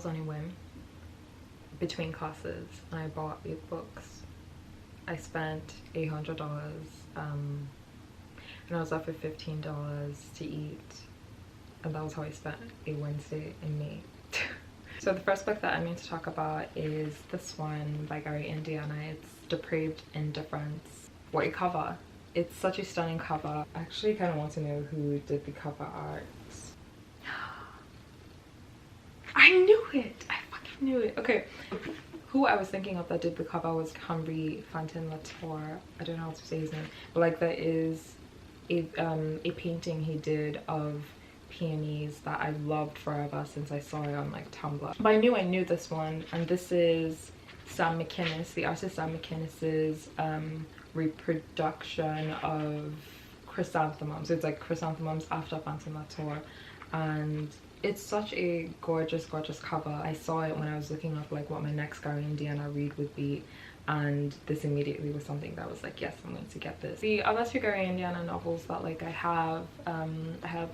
$20 on a whim between classes, and I bought 8 books. I spent $800, and I was left with $15 to eat, and that was how I spent a Wednesday in May. So the first book that I'm going to talk about is this one by Gary Indiana. It's Depraved Indifference. What a cover. It's such a stunning cover. I actually kind of want to know who did the cover art. I knew it! I fucking knew it. Okay, who I was thinking of that did the cover was Henri Fantin-Latour. I don't know how to say his name, but like that is a painting he did of peonies that I loved forever since I saw it on like Tumblr. But I knew this one, and this is Sam McInnes, the artist Sam McInnes's reproduction of chrysanthemums. So it's like chrysanthemums after Fantin-Latour, and it's such a gorgeous cover. I saw it when I was looking up like what my next Gary Indiana read would be, and this immediately was something that was like, yes, I'm going to get this. The other 2 Gary Indiana novels that like I have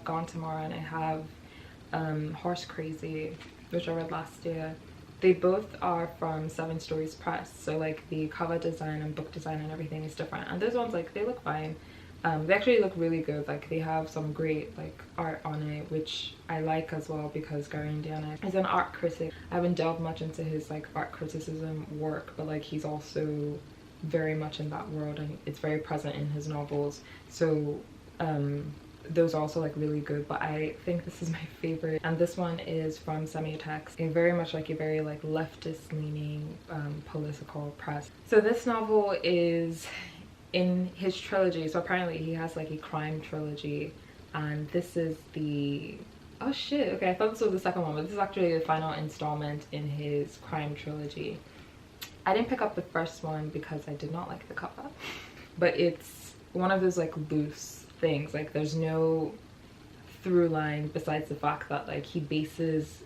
Gone Tomorrow, and I have Horse Crazy, which I read last year. They both are from 7 Stories Press, so like the cover design and book design and everything is different, and those ones like they look fine. They actually look really good. Like they have some great like art on it, which I like as well, because Gary Indiana is an art critic. I haven't delved much into his like art criticism work, but like he's also very much in that world, and it's very present in his novels. So those are also like really good, but I think this is my favorite, and this one is from Semiotext, a very much like a very like leftist leaning political press. So this novel is in his trilogy. So apparently he has like a crime trilogy, and this is the, oh shit, okay, I thought this was the second one, but this is actually the final installment in his crime trilogy. I didn't pick up the first one because I did not like the cover, but it's one of those like loose things, like there's no through line besides the fact that like he bases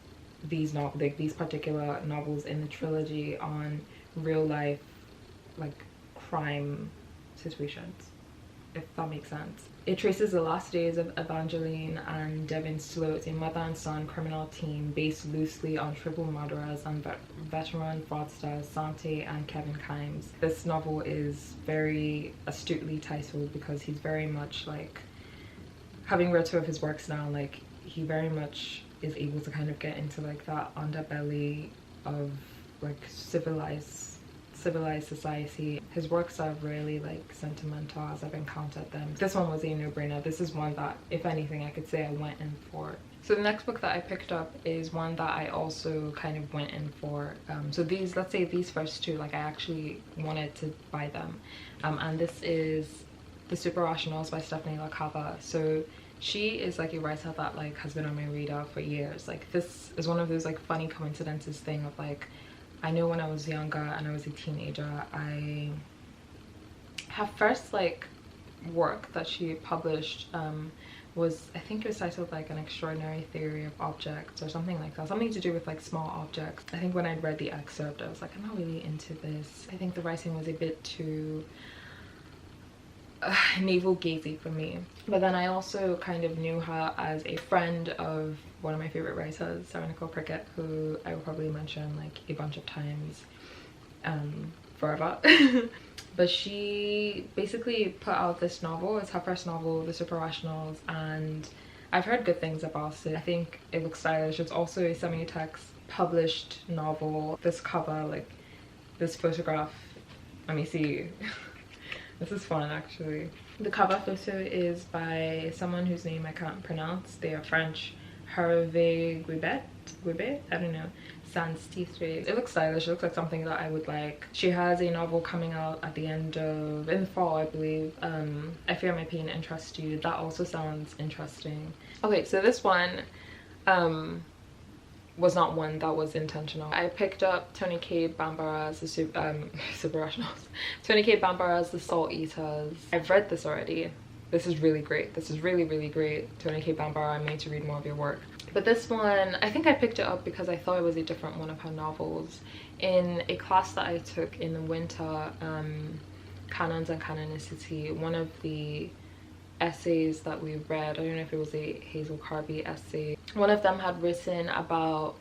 these these particular novels in the trilogy on real life like crime situations, if that makes sense. It traces the last days of Evangeline and Devin Sloat, a mother and son criminal team based loosely on triple murderers and veteran fraudsters Sante and Kevin Kimes. This novel is very astutely titled because he's very much like, having read 2 of his works now, like he very much is able to kind of get into like that underbelly of like civilized society. His works are really like sentimental as I've encountered them. This one was a no-brainer. This is one that, if anything, I could say I went in for. So the next book that I picked up is one that I also kind of went in for. So these, let's say these first 2, like I actually wanted to buy them. And this is The Super Rationals by Stephanie LaCava. So she is like a writer that like has been on my radar for years. Like this is one of those like funny coincidences thing of like, I know when I was younger and I was a teenager, her first like work that she published was, I think it was titled like An Extraordinary Theory of Objects or something like that, something to do with like small objects. I think when I'd read the excerpt I was like, I'm not really into this. I think the writing was a bit too navel-gazing for me. But then I also kind of knew her as a friend of one of my favorite writers, Sarah Nicole Prickett, who I will probably mention like a bunch of times forever. But she basically put out this novel. It's her first novel, The Super Rationals, and I've heard good things about it. I think it looks stylish. It's also a Semiotext published novel. This cover, like this photograph, let me see. This is fun actually. The cover photo is by someone whose name I can't pronounce. They are French. Hervé Guibet, I don't know, sans titre. It looks stylish. It looks like something that I would like. She has a novel coming out at the end of, in the fall I believe, I Fear My Pain Interests You. That also sounds interesting. Okay, so this one was not one that was intentional. I picked up Toni K. Bambara's The Super Rationals. Toni K. Bambara's The Salt Eaters. I've read this already. This is really great. This is really, really great. Toni K. Bambara, I'm made to read more of your work. But this one, I think I picked it up because I thought it was a different one of her novels. In a class that I took in the winter, Canons and Canonicity, one of the essays that we read, I don't know if it was a Hazel Carby essay, one of them had written about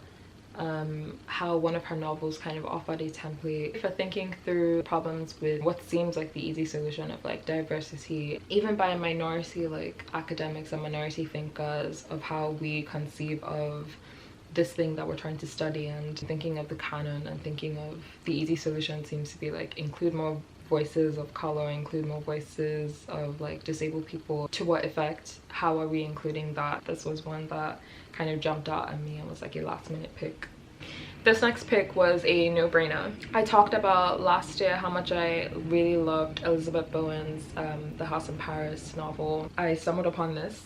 how one of her novels kind of offered a template for thinking through problems with what seems like the easy solution of like diversity, even by minority like academics and minority thinkers, of how we conceive of this thing that we're trying to study, and thinking of the canon and thinking of the easy solution seems to be like include more voices of color, include more voices of like disabled people. To what effect? How are we including that? This was one that kind of jumped out at me and was like a last minute pick. This next pick was a no-brainer. I talked about last year how much I really loved Elizabeth Bowen's The House in Paris novel. I stumbled upon this,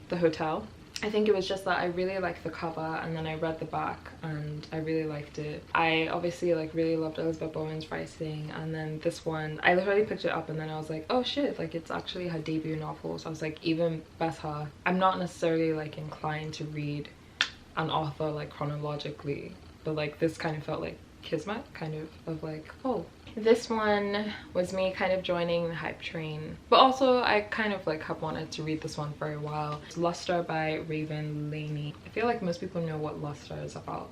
The Hotel. I think it was just that I really liked the cover, and then I read the back and I really liked it. I obviously like really loved Elizabeth Bowen's writing, and then this one I literally picked it up and then I was like, oh shit, like it's actually her debut novel. So I was like, even better. I'm not necessarily like inclined to read an author like chronologically, but like this kind of felt like kismet, kind of like, oh. This one was me kind of joining the hype train, but also I kind of like have wanted to read this one for a while. It's Luster by Raven Laney. I feel like most people know what Luster is about.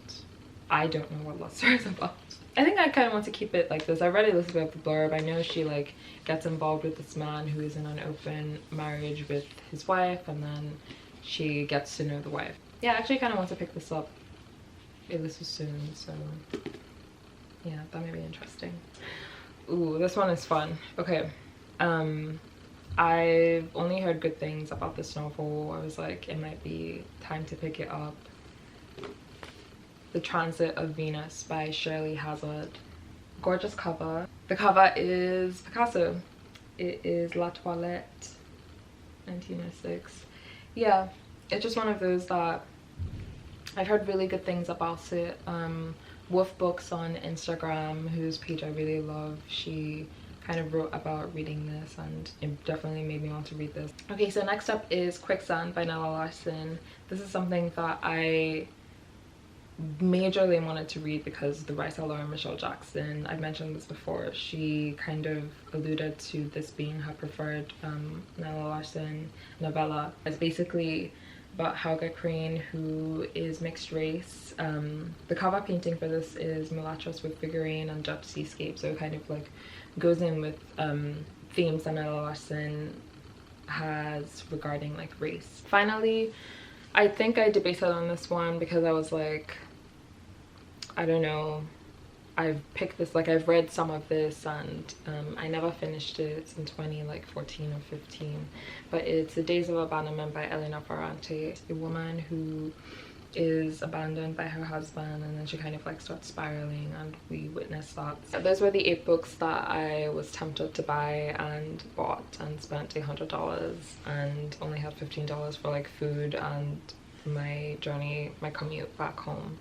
I don't know what Luster is about. I think I kind of want to keep it like this. I read a little bit of the blurb. I know she like gets involved with this man who is in an open marriage with his wife, and then she gets to know the wife. Yeah, I actually kind of want to pick this up a little soon, so yeah, that may be interesting. Ooh, this one is fun. Okay, I've only heard good things about this novel. I was like, it might be time to pick it up. The Transit of Venus by Shirley Hazard. Gorgeous cover. The cover is Picasso. It is La Toilette, 1906. Yeah, it's just one of those that I've heard really good things about it. Wolf Books on Instagram, whose page I really love, she kind of wrote about reading this, and it definitely made me want to read this. Okay, so next up is Quicksand by Nella Larson. This is something that I majorly wanted to read because the writer Lauren Michelle Jackson, I've mentioned this before, she kind of alluded to this being her preferred Nella Larson novella. It's basically about Helga Crane, who is mixed race. The cover painting for this is Mulattoes with Figurine and Dutch Seascape, so it kind of like goes in with themes that Nella Larson has regarding like race. Finally, I think I debated on this one because I was like, I don't know, I've picked this, like I've read some of this, and I never finished it. It's in 2014 or 15, but it's The Days of Abandonment by Elena Ferrante. A woman who is abandoned by her husband, and then she kind of like starts spiraling, and we witness that. So those were the 8 books that I was tempted to buy and bought, and spent $100 and only had $15 for like food and my journey, my commute back home.